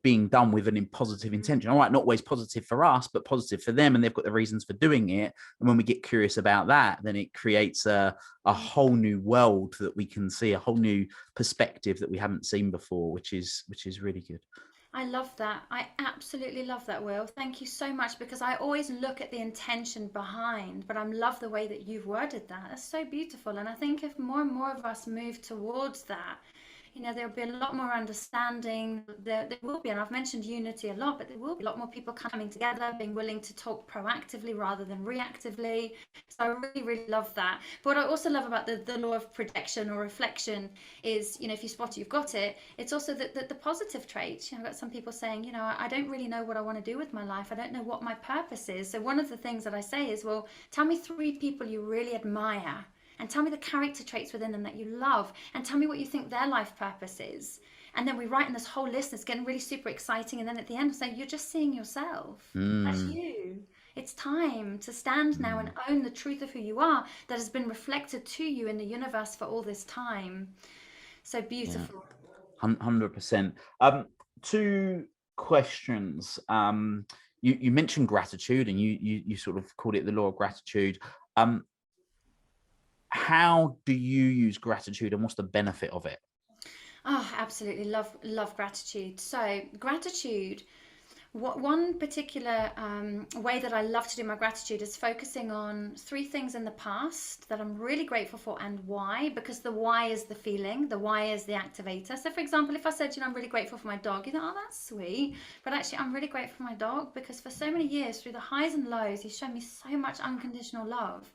being done with an positive intention. All right, not always positive for us, but positive for them, and they've got the reasons for doing it. And when we get curious about that, then it creates a whole new world that we can see, a whole new perspective that we haven't seen before, which is really good. I love that. I absolutely love that, Will. Thank you so much, because I always look at the intention behind, but I love the way that you've worded that. That's so beautiful. And I think if more and more of us move towards that, there'll be a lot more understanding. There will be, and I've mentioned unity a lot, but there will be a lot more people coming together, being willing to talk proactively rather than reactively. So I really, really love that. But what I also love about the law of projection or reflection is, if you spot it, you've got it. It's also the positive traits. I've got some people saying, I don't really know what I want to do with my life. I don't know what my purpose is. So one of the things that I say is, well, tell me 3 people you really admire, and tell me the character traits within them that you love, and tell me what you think their life purpose is. And then we write in this whole list that's getting really super exciting. And then at the end, we say, you're just seeing yourself. That's you. It's time to stand now and own the truth of who you are that has been reflected to you in the universe for all this time. So beautiful. 100%. 2 questions. You mentioned gratitude, and you sort of called it the law of gratitude. How do you use gratitude, and what's the benefit of it? Oh, absolutely love gratitude. So gratitude, one particular way that I love to do my gratitude is focusing on 3 things in the past that I'm really grateful for, and why, because the why is the feeling, the why is the activator. So for example, if I said, I'm really grateful for my dog, you think, oh, that's sweet. But actually, I'm really grateful for my dog because for so many years, through the highs and lows, he's shown me so much unconditional love.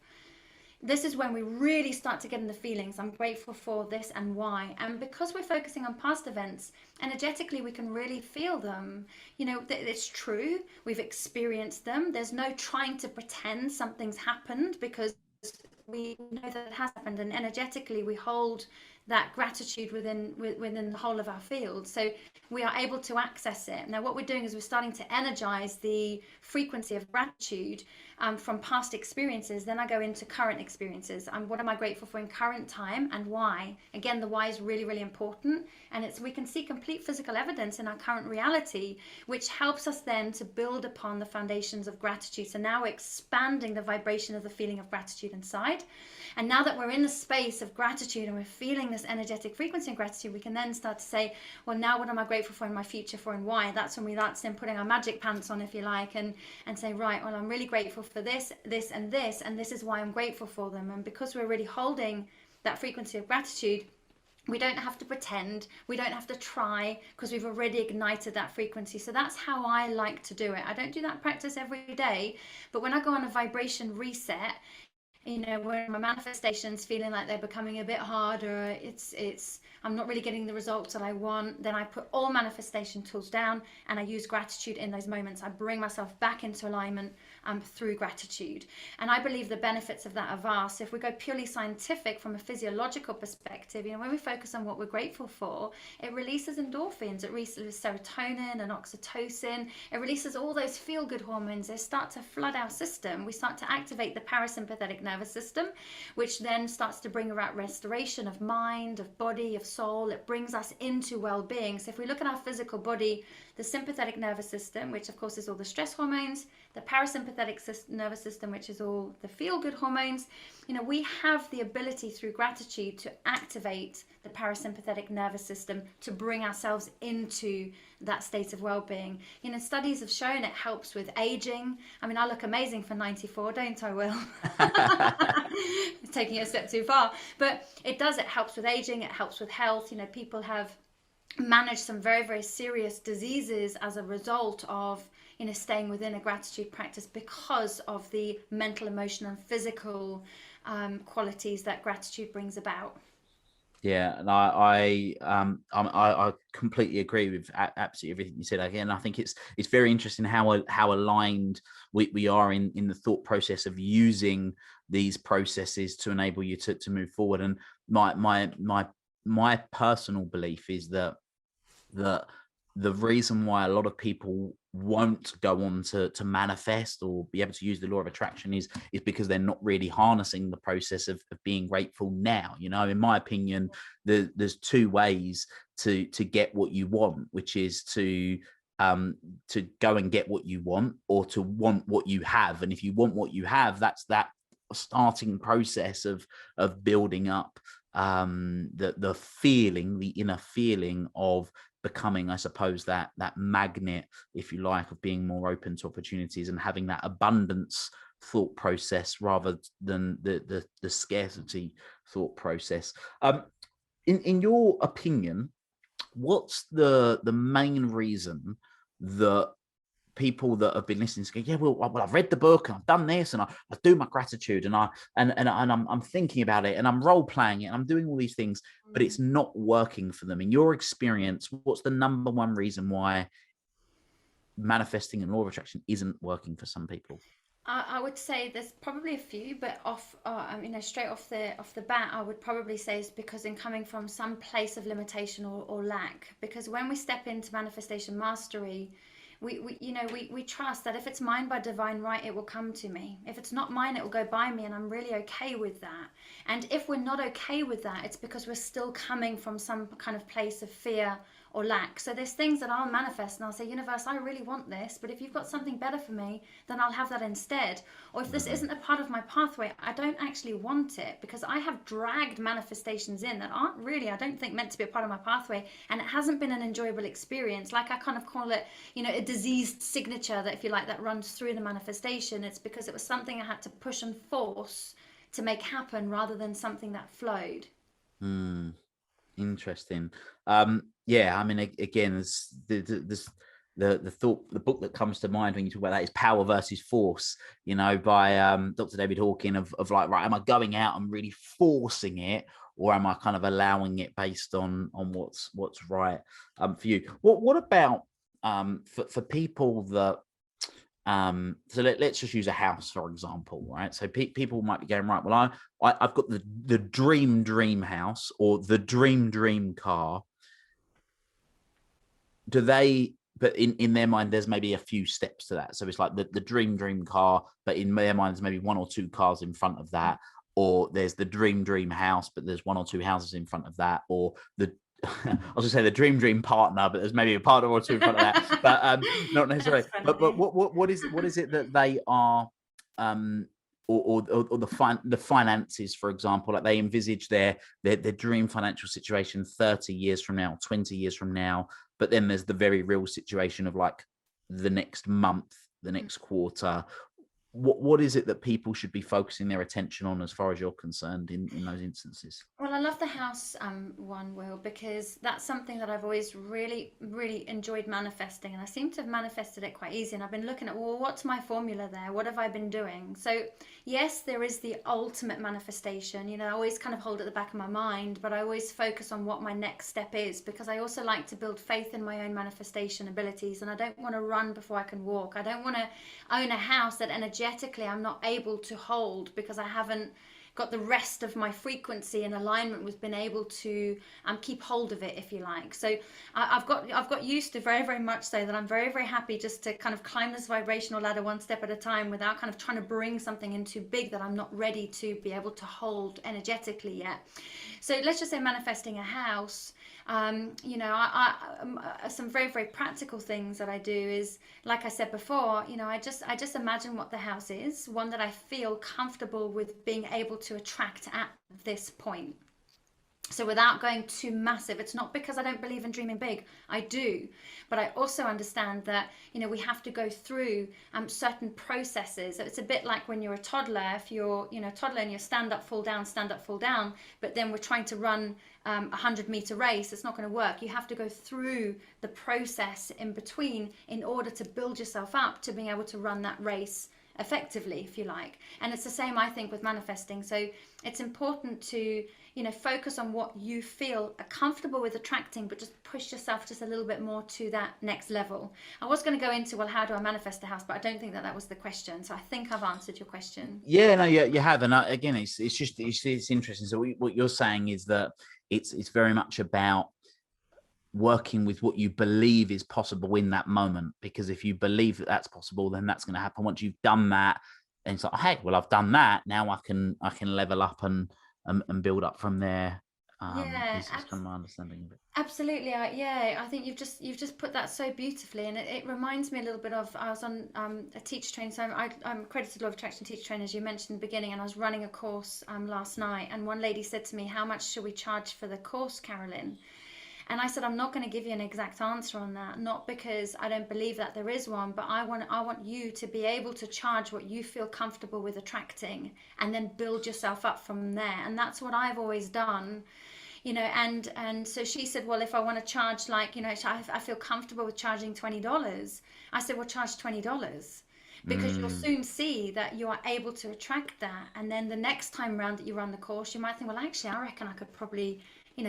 This is when we really start to get in the feelings. I'm grateful for this and why. And because we're focusing on past events, energetically, we can really feel them. It's true. We've experienced them. There's no trying to pretend something's happened because we know that it has happened. And energetically, we hold that gratitude within the whole of our field. So we are able to access it. Now, what we're doing is we're starting to energize the frequency of gratitude from past experiences. Then I go into current experiences. What am I grateful for in current time and why? Again, the why is really, really important. And we can see complete physical evidence in our current reality, which helps us then to build upon the foundations of gratitude. So now we're expanding the vibration of the feeling of gratitude inside. And now that we're in the space of gratitude and we're feeling this energetic frequency of gratitude, we can then start to say, well, now what am I grateful for in my future for and why? That's when that's then putting our magic pants on, if you like, and say, right, well, I'm really grateful for this, this, and this is why I'm grateful for them. And because we're really holding that frequency of gratitude, we don't have to pretend, we don't have to try, because we've already ignited that frequency. So that's how I like to do it. I don't do that practice every day, but when I go on a vibration reset, when my manifestation's feeling like they're becoming a bit harder, I'm not really getting the results that I want, then I put all manifestation tools down and I use gratitude in those moments. I bring myself back into alignment through gratitude. And I believe the benefits of that are vast. If we go purely scientific from a physiological perspective, when we focus on what we're grateful for, it releases endorphins, it releases serotonin and oxytocin, it releases all those feel-good hormones. They start to flood our system. We start to activate the parasympathetic nervous system, which then starts to bring about restoration of mind, of body, of soul. It brings us into well-being. So if we look at our physical body, the sympathetic nervous system, which of course is all the stress hormones, the parasympathetic nervous system, which is all the feel-good hormones, we have the ability through gratitude to activate the parasympathetic nervous system to bring ourselves into that state of well-being. Studies have shown it helps with aging. I look amazing for 94, don't I, Will? Taking it a step too far. But it does, it helps with aging, it helps with health. People have managed some very, very serious diseases as a result of staying within a gratitude practice because of the mental, emotional, and physical qualities that gratitude brings about. Yeah, and I completely agree with absolutely everything you said. Again, I think it's very interesting how aligned we are in the thought process of using these processes to enable you to move forward. And my personal belief is that the reason why a lot of people won't go on to manifest or be able to use the law of attraction is because they're not really harnessing the process of being grateful now. In my opinion, there's 2 ways to get what you want, which is to go and get what you want, or to want what you have. And if you want what you have, that's that starting process of building up the feeling, the inner feeling of becoming, I suppose, that magnet, if you like, of being more open to opportunities and having that abundance thought process rather than the scarcity thought process. in your opinion, what's the main reason that people that have been listening to go, yeah, well, I've read the book and I've done this and I do my gratitude and I'm thinking about it and I'm role playing it and I'm doing all these things, but it's not working for them. In your experience, what's the number one reason why manifesting and law of attraction isn't working for some people? I would say there's probably a few, but straight off the bat, I would probably say it's because in coming from some place of limitation or lack. Because when we step into manifestation mastery, we trust that if it's mine by divine right, it will come to me. If it's not mine, it will go by me, and I'm really okay with that. And if we're not okay with that, it's because we're still coming from some kind of place of fear or lack. So there's things that I'll manifest and I'll say, universe, I really want this, but if you've got something better for me, then I'll have that instead. Or if this isn't a part of my pathway, I don't actually want it, because I have dragged manifestations in that aren't really, I don't think, meant to be a part of my pathway, and it hasn't been an enjoyable experience. Like, I kind of call it, a diseased signature, that, if you like, that runs through the manifestation. It's because it was something I had to push and force to make happen rather than something that flowed. Interesting. Yeah, I mean, again, the thought, the book that comes to mind when you talk about that is Power versus Force, by Dr. David Hawking, of like, right, am I going out and really forcing it, or am I kind of allowing it based on what's right for you? What about for people that so let's just use a house, for example, right? So people might be going, right, well, I've got the dream house or the dream car. Do they, but in their mind, there's maybe a few steps to that. So it's like the dream car, but in their mind, there's maybe one or two cars in front of that. Or there's the dream house, but there's one or two houses in front of that. Or I was gonna say the dream partner, but there's maybe a partner or two in front of that, but not necessarily. But what is it that they are, or the finances, for example, like they envisage their dream financial situation 30 years from now, 20 years from now, but then there's the very real situation of like the next month, the next quarter. What is it that people should be focusing their attention on, as far as you're concerned, in those instances? Well, I love the house one, Will, because that's something that I've always really, really enjoyed manifesting, and I seem to have manifested it quite easy. And I've been looking at, well, what's my formula there? What have I been doing? So yes, there is the ultimate manifestation. I always kind of hold at the back of my mind, but I always focus on what my next step is, because I also like to build faith in my own manifestation abilities, and I don't want to run before I can walk. I don't want to own a house that energetically I'm not able to hold, because I haven't got the rest of my frequency in alignment with being able to keep hold of it, if you like. So I've got used to, very, very much so, that I'm very, very happy just to kind of climb this vibrational ladder one step at a time, without kind of trying to bring something in too big that I'm not ready to be able to hold energetically yet. So let's just say manifesting a house. Some very, very practical things that I do is, like I said before, I just imagine what the house is, one that I feel comfortable with being able to attract at this point. So without going too massive, it's not because I don't believe in dreaming big. I do, but I also understand that, we have to go through certain processes. So it's a bit like when you're a toddler. If you're, a toddler and you stand up, fall down, but then we're trying to run a 100-meter race, it's not going to work. You have to go through the process in between in order to build yourself up to being able to run that race effectively, if you like. And it's the same, I think, with manifesting. So it's important to focus on what you feel are comfortable with attracting, but just push yourself just a little bit more to that next level. I was going to go into, well, how do I manifest a house, but I don't think that was the question. So I think I've answered your question. Yeah, no, you have. And again, it's interesting. So what you're saying is that it's very much about working with what you believe is possible in that moment, because if you believe that that's possible, then that's going to happen. Once you've done that, and it's like, hey, well, I've done that, now I can level up and build up from there. Yeah, is kind of my understanding of it. Absolutely. I think you've just put that so beautifully, and it reminds me a little bit of, I was on a teacher training. So I'm accredited law of attraction teacher trainer, as you mentioned in the beginning, and I was running a course last night, and one lady said to me, how much should we charge for the course, Carolyn? And I said, I'm not going to give you an exact answer on that, not because I don't believe that there is one, but I want you to be able to charge what you feel comfortable with attracting, and then build yourself up from there. And that's what I've always done. and so she said, well, if I want to charge, like, I feel comfortable with charging $20. I said, well, charge $20, because you'll soon see that you are able to attract that. And then the next time round that you run the course, you might think, well, actually, I reckon I could probably,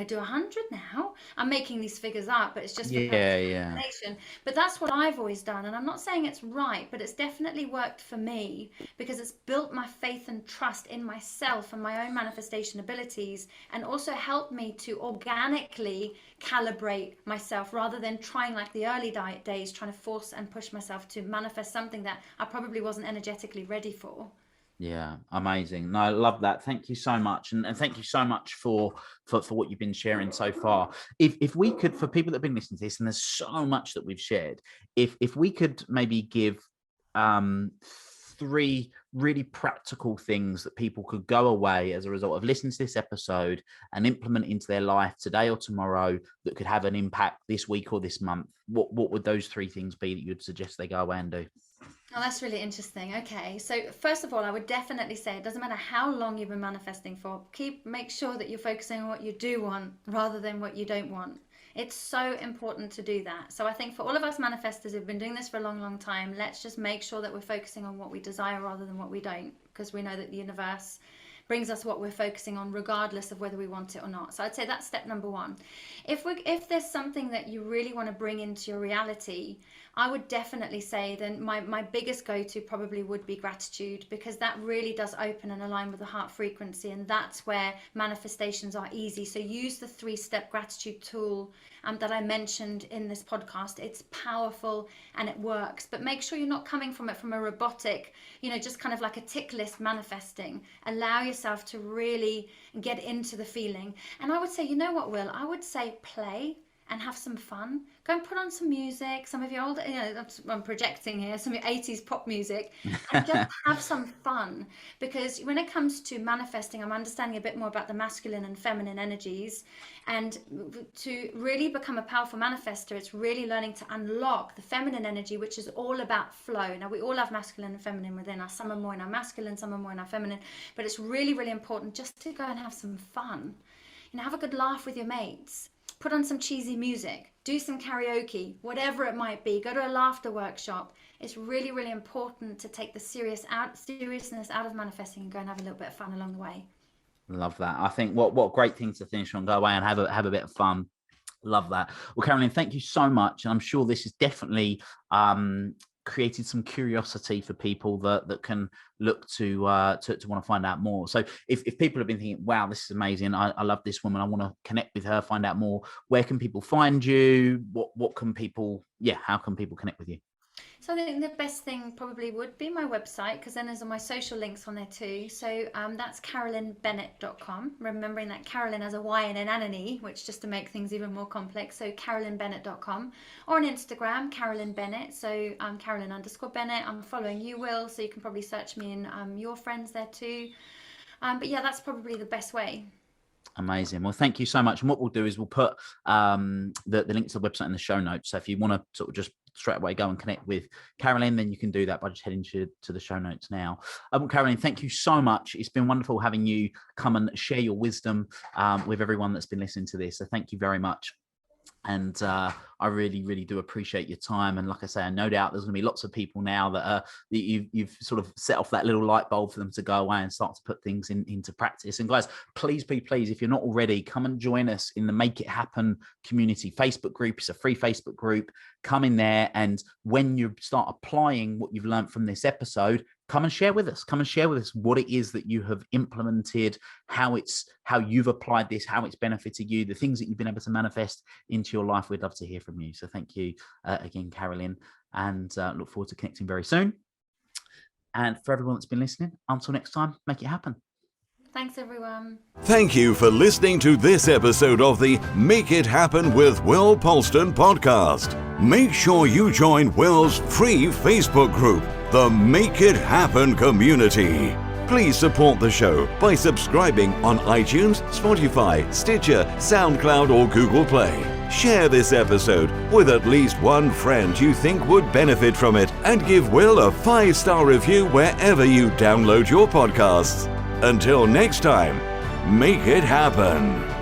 do 100 now. I'm making these figures up, but it's just for explanation. But that's what I've always done. And I'm not saying it's right, but it's definitely worked for me, because it's built my faith and trust in myself and my own manifestation abilities, and also helped me to organically calibrate myself, rather than trying, like the early days, trying to force and push myself to manifest something that I probably wasn't energetically ready for. Yeah, amazing. No, I love that. Thank you so much. And thank you so much for what you've been sharing so far. If we could, for people that have been listening to this, and there's so much that we've shared, if we could maybe give 3 really practical things that people could go away as a result of listening to this episode and implement into their life today or tomorrow, that could have an impact this week or this month, what would those 3 things be that you'd suggest they go away and do? Oh, that's really interesting. Okay, so first of all, I would definitely say it doesn't matter how long you've been manifesting for. Make sure that you're focusing on what you do want rather than what you don't want. It's so important to do that. So I think for all of us manifestors who've been doing this for a long, long time, let's just make sure that we're focusing on what we desire rather than what we don't, because we know that the universe brings us what we're focusing on, regardless of whether we want it or not. So I'd say that's step number 1. If there's something that you really want to bring into your reality, I would definitely say then my biggest go-to probably would be gratitude, because that really does open and align with the heart frequency, and that's where manifestations are easy. So use the 3-step gratitude tool that I mentioned in this podcast. It's powerful and it works, but make sure you're not coming from it from a robotic, just kind of like a tick list manifesting. Allow yourself to really get into the feeling. And I would say, what, Will? I would say play and have some fun. Go and put on some music, some of your old, I'm projecting here, some of your 80s pop music, and just have some fun. Because when it comes to manifesting, I'm understanding a bit more about the masculine and feminine energies. And to really become a powerful manifestor, it's really learning to unlock the feminine energy, which is all about flow. Now, we all have masculine and feminine within us. Some are more in our masculine, some are more in our feminine. But it's really, really important just to go and have some fun. Have a good laugh with your mates. Put on some cheesy music, do some karaoke, whatever it might be. Go to a laughter workshop. It's really, really important to take the seriousness out of manifesting and go and have a little bit of fun along the way. Love that. I think what great thing to finish on. Go away and have a bit of fun. Love that. Well, Carolyne, thank you so much. And I'm sure this is definitely created some curiosity for people that can look to want to find out more. So if people have been thinking, wow, this is amazing, I love this woman, I want to connect with her, find out more, where can people find you? What can people, how can people connect with you? So I think the best thing probably would be my website, because then there's all my social links on there too. So that's carolynbennett.com. Remembering that Carolyn has a Y and an N and E, which just to make things even more complex. So carolynbennett.com, or on Instagram, Carolyn Bennett. So Carolyn_Bennett. I'm following you, Will, so you can probably search me in your friends there too. But yeah, that's probably the best way. Amazing. Well, thank you so much. And what we'll do is we'll put the link to the website in the show notes. So if you want to sort of just straight away go and connect with Carolyne, then you can do that by just heading to the show notes now. Carolyne, thank you so much. It's been wonderful having you come and share your wisdom with everyone that's been listening to this. So thank you very much. And I really, really do appreciate your time. And like I say, no doubt there's going to be lots of people now that you've sort of set off that little light bulb for them to go away and start to put things into practice. And guys, please, if you're not already, come and join us in the Make It Happen community Facebook group. It's a free Facebook group. Come in there. And when you start applying what you've learned from this episode, come and share with us. Come and share with us what it is that you have implemented, how you've applied this, how it's benefited you, the things that you've been able to manifest into your life. We'd love to hear from you. So thank you again, Carolyne, and look forward to connecting very soon. And for everyone that's been listening, until next time, make it happen. Thanks, everyone. Thank you for listening to this episode of the Make It Happen with Will Polston podcast. Make sure you join Will's free Facebook group, the Make It Happen community. Please support the show by subscribing on iTunes, Spotify, Stitcher, SoundCloud, or Google Play. Share this episode with at least one friend you think would benefit from it, and give Will a 5-star review wherever you download your podcasts. Until next time, make it happen.